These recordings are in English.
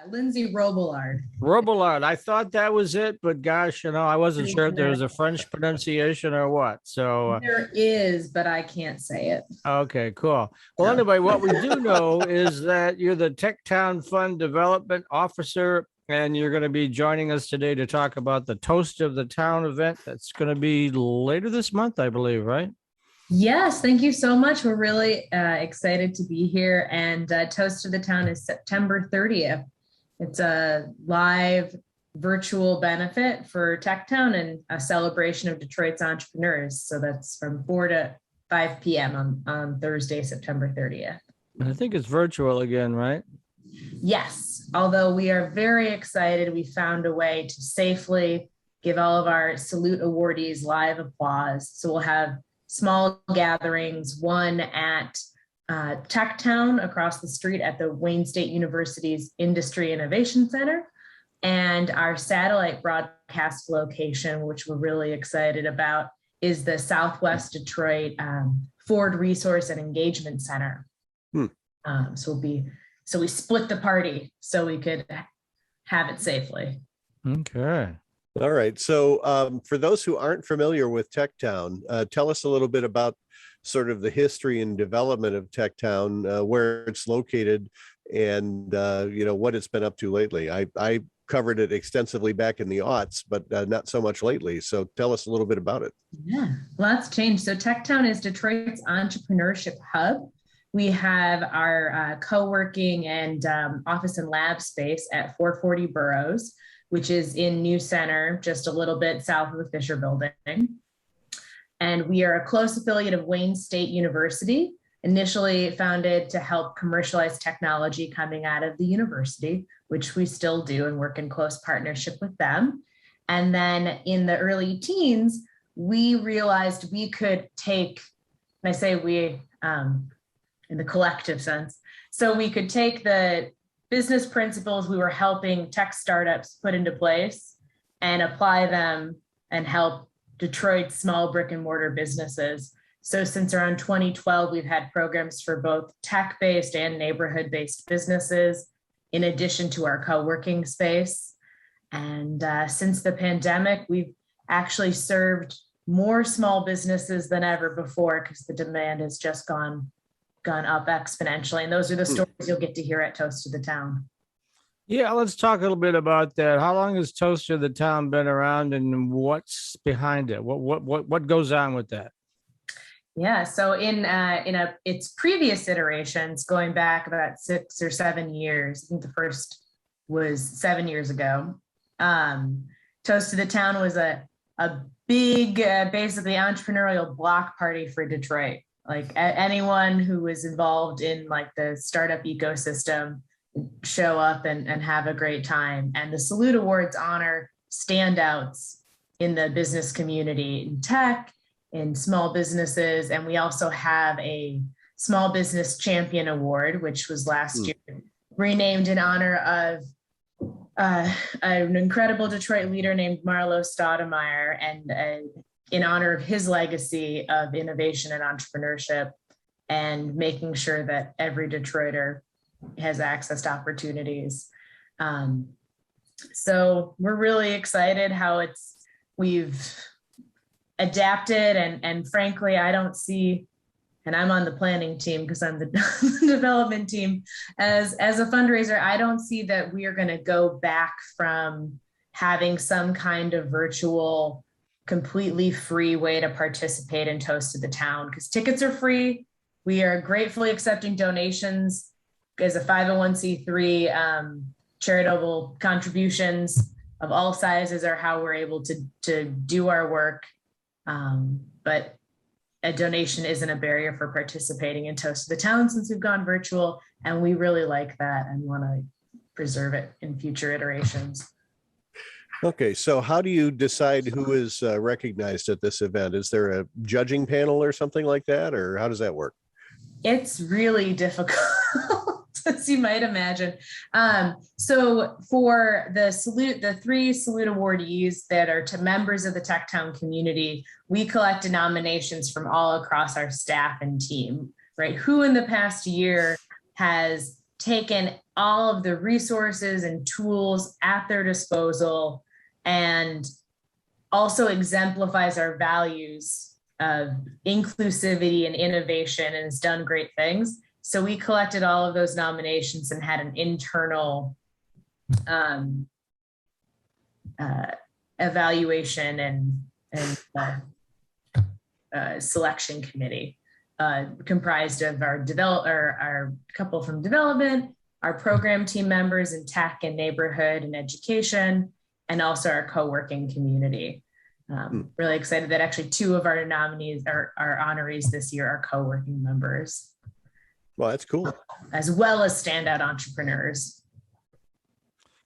Lindsay Robillard. Robillard. I thought that was it, but gosh, I wasn't sure if there was a French pronunciation or what. So there is, but I can't say it. Okay, cool. Well, anyway, what we do know is that you're the TechTown Fund Development Officer, and you're going to be joining us today to talk about the Toast of the Town event that's going to be later this month, I believe, right? Yes, thank you so much. We're really excited to be here. And Toast of the Town is September 30th. It's a live virtual benefit for TechTown and a celebration of Detroit's entrepreneurs. So that's from 4 to 5 p.m. on Thursday, September 30th. I think it's virtual again, right? Yes, although we are very excited. We found a way to safely give all of our salute awardees live applause. So we'll have small gatherings, one at TechTown across the street at the Wayne State University's Industry Innovation Center, and our satellite broadcast location, which we're really excited about, is the Southwest Detroit Ford Resource and Engagement Center. So we split the party so we could have it safely. Okay. All right. So for those who aren't familiar with TechTown, tell us a little bit about sort of the history and development of TechTown, where it's located, and what it's been up to lately. I covered it extensively back in the aughts, but not so much lately. So tell us a little bit about it. Yeah, lots changed. So TechTown is Detroit's entrepreneurship hub. We have our co-working and office and lab space at 440 Burroughs, which is in New Center, just a little bit south of the Fisher Building. And we are a close affiliate of Wayne State University, initially founded to help commercialize technology coming out of the university, which we still do and work in close partnership with them. And then in the early teens, we realized we could take, and I say we in the collective sense, so we could take the business principles we were helping tech startups put into place and apply them and help Detroit's small brick and mortar businesses. So since around 2012, we've had programs for both tech-based and neighborhood-based businesses, in addition to our co-working space. And since the pandemic, we've actually served more small businesses than ever before because the demand has just gone up exponentially. And those are the stories you'll get to hear at Toast of the Town. Yeah, let's talk a little bit about that. How long has Toast of the Town been around, and what's behind it? What goes on with that? Yeah, so in its previous iterations, going back about 6 or 7 years, I think the first was 7 years ago. Toast of the Town was a big, basically entrepreneurial block party for Detroit. Like anyone who was involved in like the startup ecosystem show up and have a great time. And the Salute Awards honor standouts in the business community, in tech, in small businesses. And we also have a Small Business Champion Award, which was last year renamed in honor of an incredible Detroit leader named Marlo Stoudemire, and in honor of his legacy of innovation and entrepreneurship and making sure that every Detroiter has access to opportunities. So we're really excited how we've adapted, and frankly, I don't see, and I'm on the planning team because I'm the development team, as a fundraiser, I don't see that we are going to go back from having some kind of virtual, completely free way to participate in Toast of the Town, because tickets are free. We are gratefully accepting donations as a 501c3. Charitable contributions of all sizes are how we're able to do our work. But a donation isn't a barrier for participating in Toast of the Town since we've gone virtual, and we really like that and want to preserve it in future iterations. Okay, so how do you decide who is recognized at this event? Is there a judging panel or something like that, or how does that work? It's really difficult, as you might imagine. So for the 3 Salute awardees that are to members of the TechTown community, we collected nominations from all across our staff and team, right? Who in the past year has taken all of the resources and tools at their disposal, and also exemplifies our values of inclusivity and innovation, and has done great things. So we collected all of those nominations and had an internal evaluation and selection committee comprised of our couple from development, our program team members in tech and neighborhood and education, and also our co-working community. Really excited that actually 2 of our nominees, our honorees this year, are co-working members. Well, that's cool. As well as standout entrepreneurs.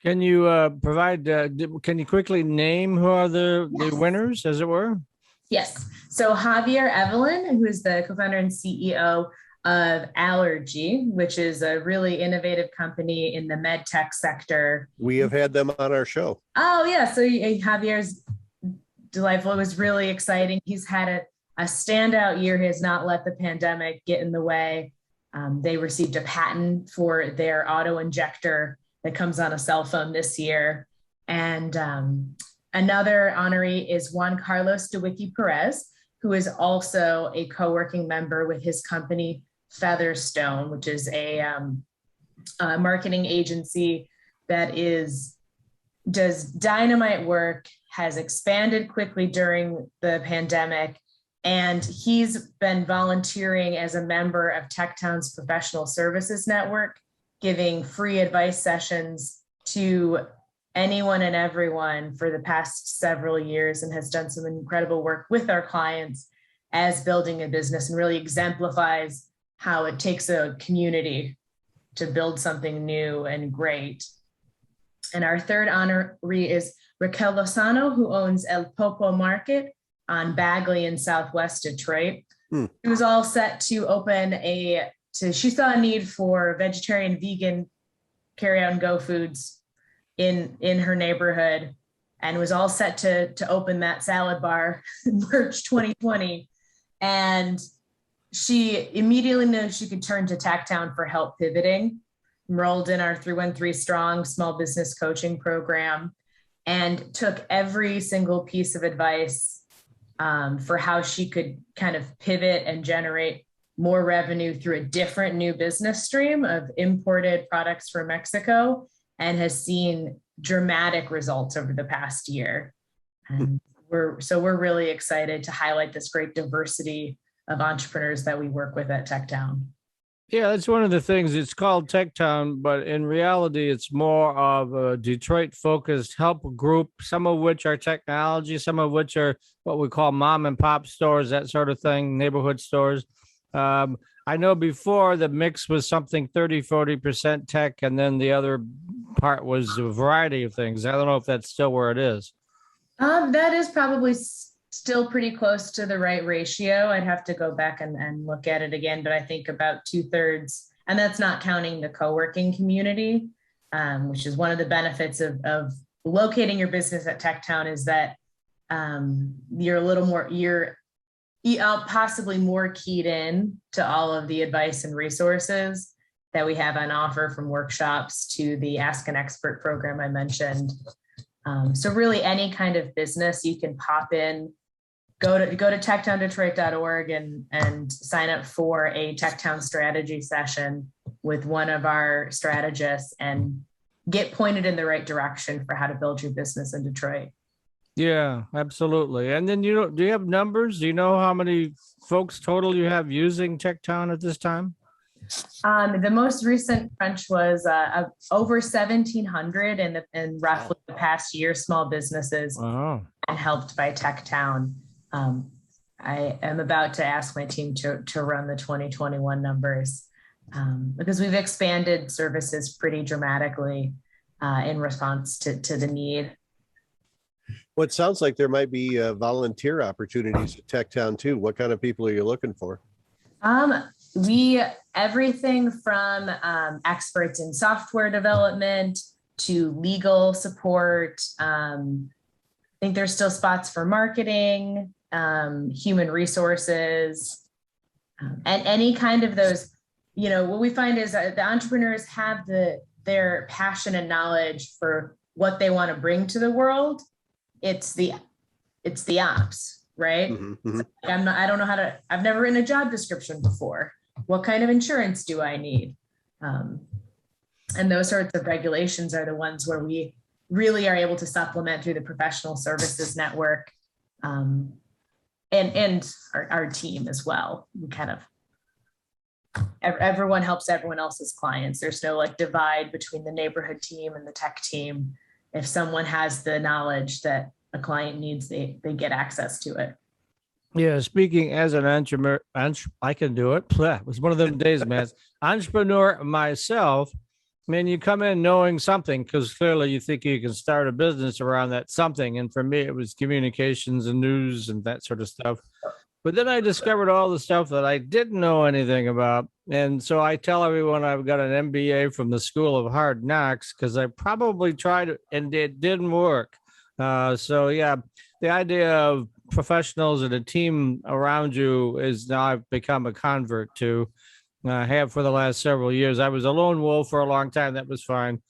Can you provide, can you quickly name who are the winners, as it were? Yes. So Javier Evelyn, who is the co-founder and CEO of Allergy, which is a really innovative company in the med tech sector. We have had them on our show. Oh, yeah. So Javier's delightful. It was really exciting. He's had a standout year. He has not let the pandemic get in the way. They received a patent for their auto injector that comes on a cell phone this year. And another honoree is Juan Carlos de Wicke Perez, who is also a co-working member with his company Featherstone, which is a marketing agency that does dynamite work, has expanded quickly during the pandemic, and he's been volunteering as a member of TechTown's professional services network, giving free advice sessions to anyone and everyone for the past several years, and has done some incredible work with our clients as building a business, and really exemplifies how it takes a community to build something new and great. And our third honoree is Raquel Losano, who owns El Poco Market on Bagley in Southwest Detroit. It was all set to open she saw a need for vegetarian, vegan, carry out and go foods in her neighborhood, and was all set to open that salad bar in March 2020. And she immediately knew she could turn to TechTown for help pivoting, enrolled in our 313 Strong small business coaching program, and took every single piece of advice for how she could kind of pivot and generate more revenue through a different new business stream of imported products from Mexico, and has seen dramatic results over the past year. And we're really excited to highlight this great diversity of entrepreneurs that we work with at TechTown. Yeah, that's one of the things. It's called TechTown, but in reality, it's more of a Detroit-focused help group, some of which are technology, some of which are what we call mom and pop stores, that sort of thing, neighborhood stores. I know before the mix was something 30-40% tech, and then the other part was a variety of things. I don't know if that's still where it is. That is probably still pretty close to the right ratio. I'd have to go back and look at it again, but I think about 2/3, and that's not counting the co-working community, which is one of the benefits of locating your business at TechTown, is that you're possibly more keyed in to all of the advice and resources that we have on offer, from workshops to the Ask an Expert program I mentioned. So really any kind of business you can pop in, go to techtowndetroit.org and sign up for a TechTown strategy session with one of our strategists and get pointed in the right direction for how to build your business in Detroit. Yeah, absolutely. And then, do you have numbers? Do you know how many folks total you have using TechTown at this time? The most recent crunch was over 1,700 in roughly the past year, small businesses and helped by TechTown. I am about to ask my team to run the 2021 numbers because we've expanded services pretty dramatically in response to the need. Well, it sounds like there might be volunteer opportunities at TechTown too. What kind of people are you looking for? Everything from experts in software development to legal support. I think there's still spots for marketing, human resources, and any kind of those what we find is that the entrepreneurs have their passion and knowledge for what they want to bring to the world. It's the ops, right? Mhm. I don't know I've never written a job description before. What kind of insurance do I need? And those sorts of regulations are the ones where we really are able to supplement through the professional services network, and our team as well. We kind of, everyone helps everyone else's clients. There's no like divide between the neighborhood team and the tech team. If someone has the knowledge that a client needs, they get access to it. Yeah, speaking as an entrepreneur, I can do it. It was one of them days, man. Entrepreneur myself. I mean, you come in knowing something because clearly you think you can start a business around that something. And for me, it was communications and news and that sort of stuff. But then I discovered all the stuff that I didn't know anything about. And so I tell everyone I've got an MBA from the School of Hard Knocks because I probably tried it and it didn't work. So, yeah, the idea of professionals and a team around you is now I've become a convert to. Have for the last several years. I was a lone wolf for a long time. That was fine.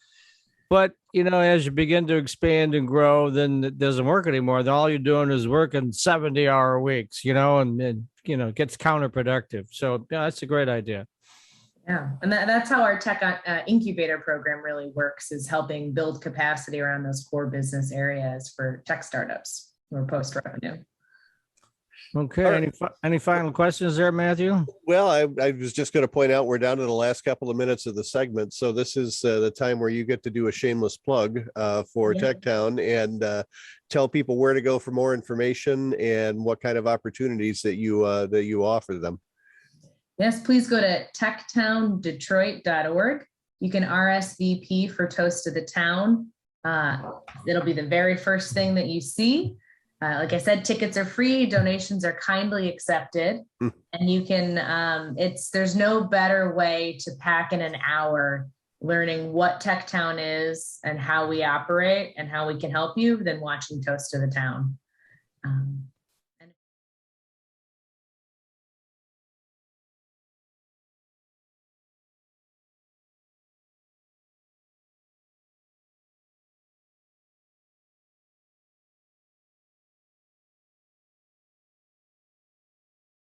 But, as you begin to expand and grow, then it doesn't work anymore. Then all you're doing is working 70-hour weeks, and it gets counterproductive. So yeah, that's a great idea. Yeah. And that's how our tech incubator program really works, is helping build capacity around those core business areas for tech startups or post-revenue. Okay. Right. Any final questions there, Matthew? Well, I was just going to point out we're down to the last couple of minutes of the segment. So this is the time where you get to do a shameless plug for TechTown and tell people where to go for more information and what kind of opportunities that you offer them. Yes, please go to techtowndetroit.org. You can RSVP for Toast of the Town. It'll be the very first thing that you see. Like I said, tickets are free, donations are kindly accepted, and you can, there's no better way to pack in an hour learning what TechTown is and how we operate and how we can help you than watching Toast of the Town.